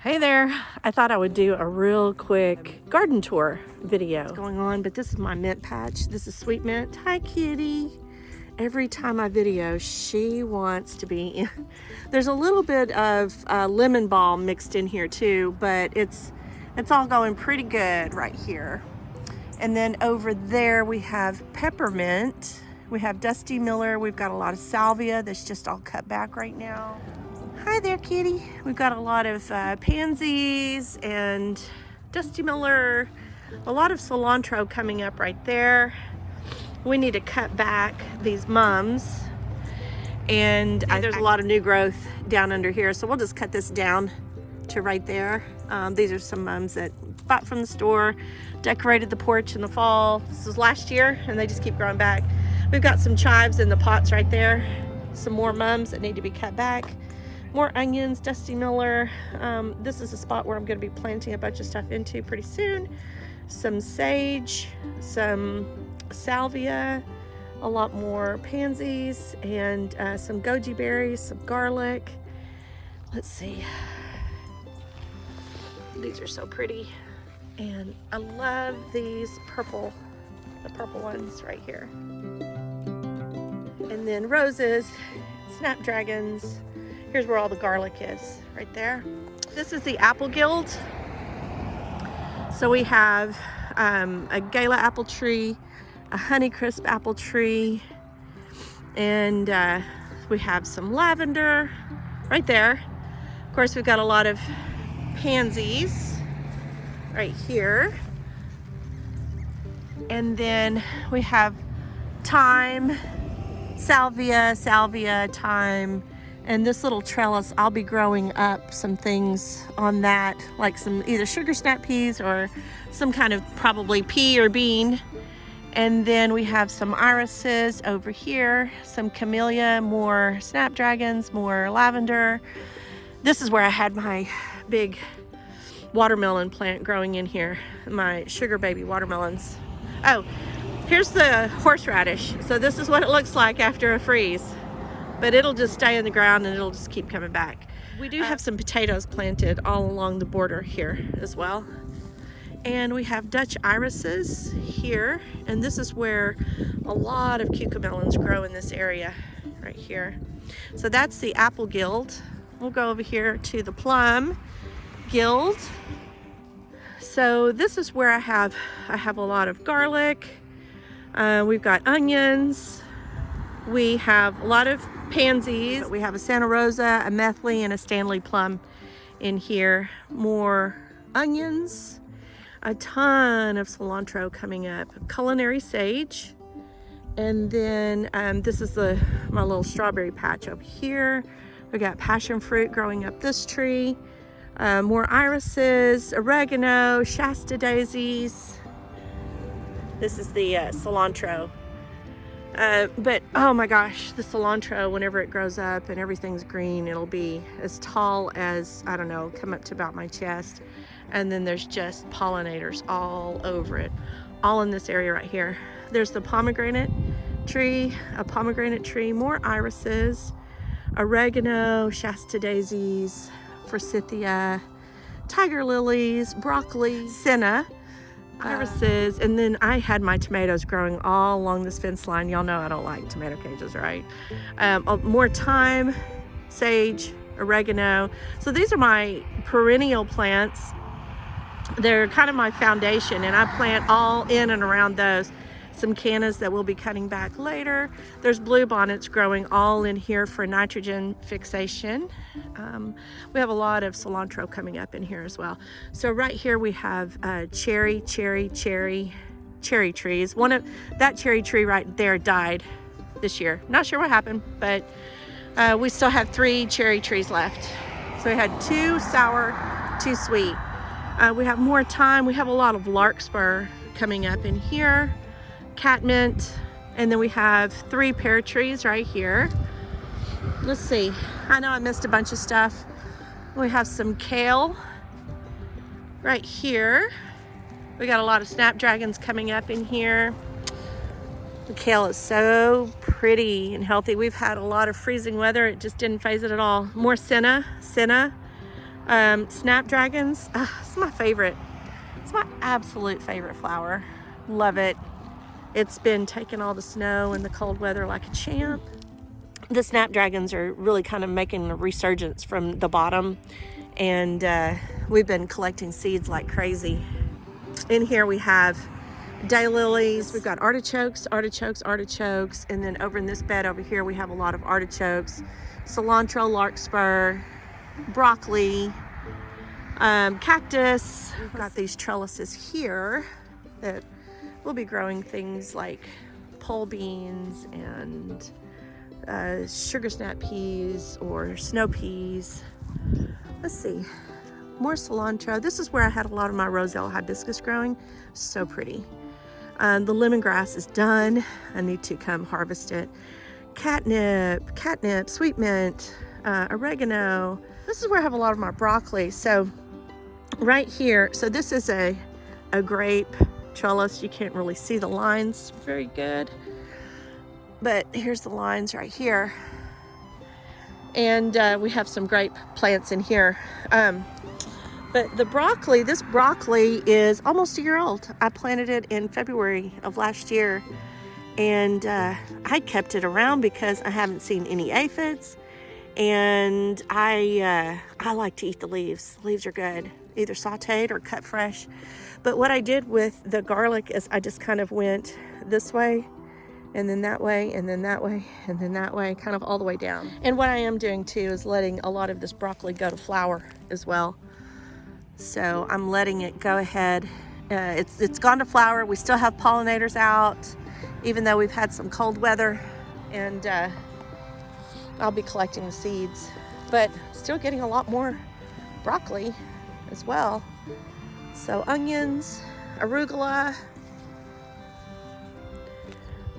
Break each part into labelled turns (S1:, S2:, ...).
S1: Hey there, I thought I would do a real quick garden tour video. What's going on, but this is my mint patch. This is sweet mint. Hi, kitty. Every time I video, she wants to be in. There's a little bit of lemon balm mixed in here too, but it's all going pretty good right here. And then over there we have peppermint. We have Dusty Miller. We've got a lot of salvia that's just all cut back right now. Hi there, kitty. We've got a lot of pansies and Dusty Miller, a lot of cilantro coming up right there. We need to cut back these mums, and there's a lot of new growth down under here, so we'll just cut this down to right there. These are some mums that bought from the store, decorated the porch in the fall. This was last year, and they just keep growing back. We've got some chives in the pots right there, some more mums that need to be cut back. More onions, Dusty Miller. This is a spot where I'm going to be planting a bunch of stuff into pretty soon. Some sage, some salvia, a lot more pansies, and some goji berries, some garlic. Let's see. These are so pretty. And I love these the purple ones right here. And then roses, snapdragons. Here's where all the garlic is, right there. This is the apple guild. So we have a gala apple tree, a Honeycrisp apple tree, and we have some lavender right there. Of course, we've got a lot of pansies right here. And then we have thyme, salvia, thyme. And this little trellis, I'll be growing up some things on that, like some either sugar snap peas or some kind of probably pea or bean. And then we have some irises over here, some camellia, more snapdragons, more lavender. This is where I had my big watermelon plant growing in here, my sugar baby watermelons. Oh, here's the horseradish. So this is what it looks like after a freeze. But it'll just stay in the ground and it'll just keep coming back. We do have some potatoes planted all along the border here as well. And we have Dutch irises here. And this is where a lot of cucamelons grow in this area right here. So that's the apple guild. We'll go over here to the plum guild. So this is where I have a lot of garlic. We've got onions. We have a lot of pansies. We have a Santa Rosa, a Methley, and a Stanley plum in here. More onions, a ton of cilantro coming up, culinary sage, and then this is my little strawberry patch over here. We got passion fruit growing up this tree, more irises, oregano, Shasta daisies. This is the cilantro. But oh my gosh, the cilantro, whenever it grows up and everything's green, it'll be as tall as, I don't know, come up to about my chest. And then there's just pollinators all over it, all in this area right here. There's the pomegranate tree, more irises, oregano, Shasta daisies, forsythia, tiger lilies, broccoli, senna, irises, and then I had my tomatoes growing all along this fence line. Y'all know I don't like tomato cages, right? More thyme, sage, oregano. So these are my perennial plants. They're kind of my foundation, and I plant all in and around those. Some cannas that we'll be cutting back later. There's bluebonnets growing all in here for nitrogen fixation. We have a lot of cilantro coming up in here as well. So right here we have cherry trees. One of that cherry tree right there died this year. Not sure what happened, but we still have 3 cherry trees left. So we had 2 sour, 2 sweet. We have more thyme. We have a lot of larkspur coming up in here. Catnip, and then we have 3 pear trees right here. Let's see, I know I missed a bunch of stuff. We have some kale right here. We got a lot of snapdragons coming up in here. The kale is so pretty and healthy. We've had a lot of freezing weather. It just didn't phase it at all. More senna. Snapdragons, it's my favorite. It's my absolute favorite flower. Love it. It's been taking all the snow and the cold weather like a champ. The snapdragons are really kind of making a resurgence from the bottom, and we've been collecting seeds like crazy. In here we have daylilies, we've got artichokes, and then over in this bed over here we have a lot of artichokes, cilantro, larkspur, broccoli, cactus. We've got these trellises here that we'll be growing things like pole beans and sugar snap peas or snow peas. Let's see, more cilantro. This is where I had a lot of my roselle hibiscus growing. So pretty. The lemongrass is done. I need to come harvest it. Catnip, sweet mint, oregano. This is where I have a lot of my broccoli. So right here, so this is a grape trellis. You can't really see the lines very good, but here's the lines right here. And we have some grape plants in here. But the broccoli, this broccoli is almost a year old. I planted it in February of last year, and I kept it around because I haven't seen any aphids, and I like to eat the leaves. The leaves are good, either sauteed or cut fresh. But what I did with the garlic is I just kind of went this way, and then that way, and then that way, and then that way, kind of all the way down. And what I am doing too is letting a lot of this broccoli go to flower as well. So I'm letting it go ahead. It's gone to flower. We still have pollinators out, even though we've had some cold weather, and I'll be collecting the seeds, but still getting a lot more broccoli as well. So onions, arugula,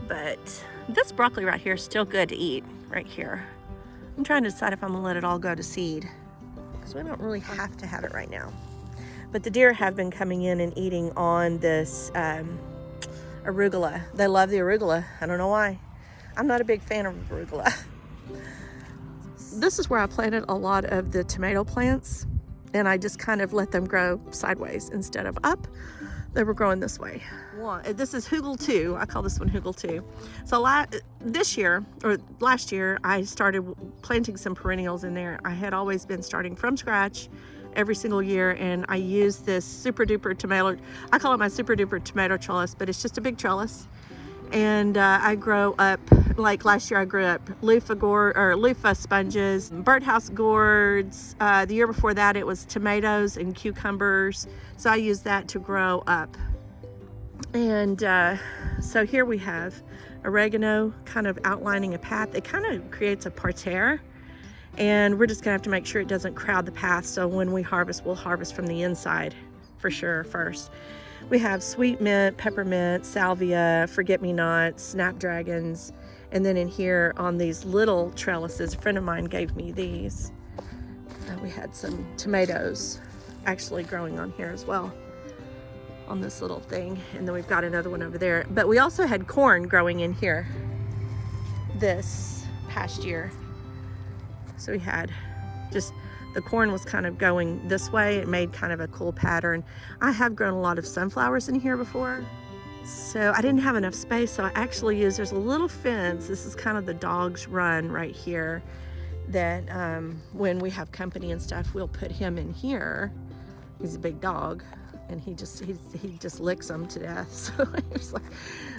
S1: but this broccoli right here is still good to eat right here. I'm trying to decide if I'm gonna let it all go to seed, because we don't really have to have it right now. But the deer have been coming in and eating on this arugula. They love the arugula. I don't know why. I'm not a big fan of arugula. This is where I planted a lot of the tomato plants, and I just kind of let them grow sideways instead of up. They were growing this way. This is Hugelkultur. I call this one Hugelkultur. So this year, or last year, I started planting some perennials in there. I had always been starting from scratch every single year, and I use this super duper tomato. I call it my super duper tomato trellis, but it's just a big trellis. And I grow up, like last year I grew up loofah sponges, birdhouse gourds. The year before that it was tomatoes and cucumbers. So I use that to grow up. And so here we have oregano kind of outlining a path. It kind of creates a parterre, and we're just gonna have to make sure it doesn't crowd the path. So when we harvest, we'll harvest from the inside for sure first. We have sweet mint, peppermint, salvia, forget-me-nots, snapdragons, and then in here on these little trellises, a friend of mine gave me these. We had some tomatoes actually growing on here as well, on this little thing, and then we've got another one over there. But we also had corn growing in here this past year. So we had just, the corn was kind of going this way. It made kind of a cool pattern. I have grown a lot of sunflowers in here before, so I didn't have enough space, so I actually used, there's a little fence. This is kind of the dog's run right here, that when we have company and stuff, we'll put him in here. He's a big dog, and he just licks them to death.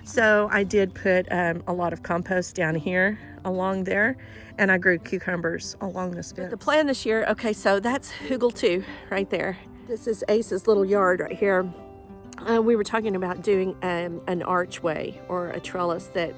S1: So I did put a lot of compost down here along there, and I grew cucumbers along this fence. The plan this year, okay, so that's Hugelkultur right there. This is Ace's little yard right here. We were talking about doing an archway or a trellis that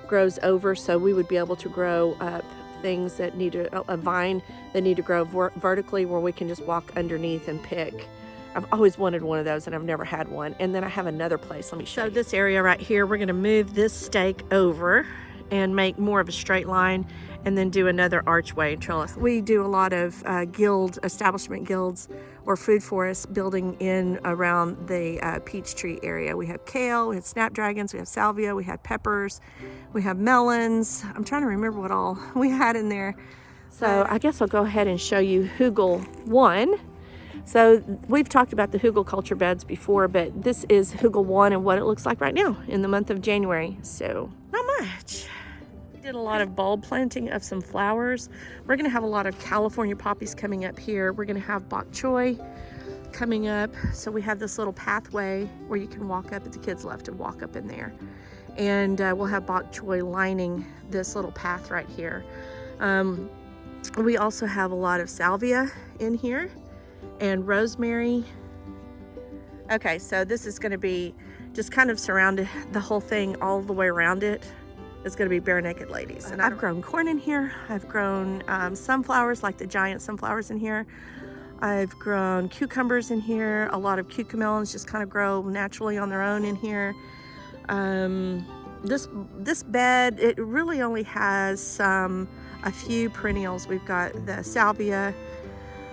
S1: grows over, so we would be able to grow up things that need a vine that need to grow vertically, where we can just walk underneath and pick. I've always wanted one of those, and I've never had one. And then I have another place. Let me show you. This area right here, we're gonna move this stake over and make more of a straight line, and then do another archway trellis. We do a lot of establishment guilds or food forests building in around the peach tree area. We have kale, we have snapdragons, we have salvia, we have peppers, we have melons. I'm trying to remember what all we had in there. So I guess I'll go ahead and show you Hugel 1. So we've talked about the Hugelkultur beds before, but this is Hugel 1 and what it looks like right now in the month of January. So not much. We did a lot of bulb planting of some flowers. We're gonna have a lot of California poppies coming up here. We're gonna have bok choy coming up. So we have this little pathway where you can walk up, if the kids love to walk up in there. And we'll have bok choy lining this little path right here. We also have a lot of salvia in here and rosemary. Okay, so this is gonna be just kind of surrounded, the whole thing all the way around it is gonna be bare naked ladies. And I've grown corn in here. I've grown sunflowers, like the giant sunflowers in here. I've grown cucumbers in here. A lot of cucamelons just kind of grow naturally on their own in here. This bed, it really only has a few perennials. We've got the salvia,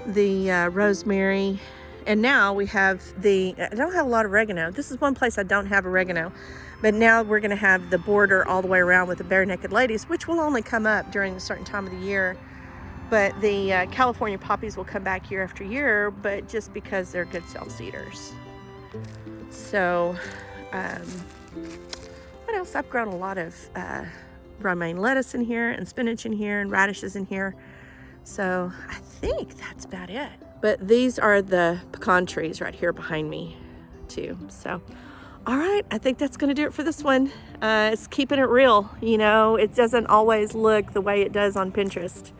S1: the rosemary, and now we have I don't have a lot of oregano. This is one place I don't have oregano, but now we're gonna have the border all the way around with the bare naked ladies, which will only come up during a certain time of the year. But the California poppies will come back year after year, but just because they're good self-seeders. So, what else? I've grown a lot of romaine lettuce in here, and spinach in here, and radishes in here. So I think that's about it. But these are the pecan trees right here behind me too. So, all right, I think that's gonna do it for this one. It's keeping it real, you know. It doesn't always look the way it does on Pinterest.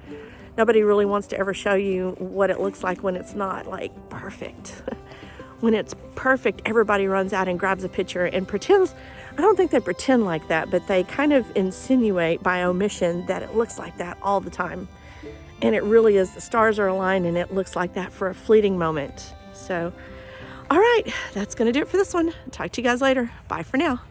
S1: Nobody really wants to ever show you what it looks like when it's not like perfect. When it's perfect, everybody runs out and grabs a picture and pretends. I don't think they pretend like that, but they kind of insinuate by omission that it looks like that all the time. And it really is, the stars are aligned and it looks like that for a fleeting moment. So, all right, that's gonna do it for this one. Talk to you guys later. Bye for now.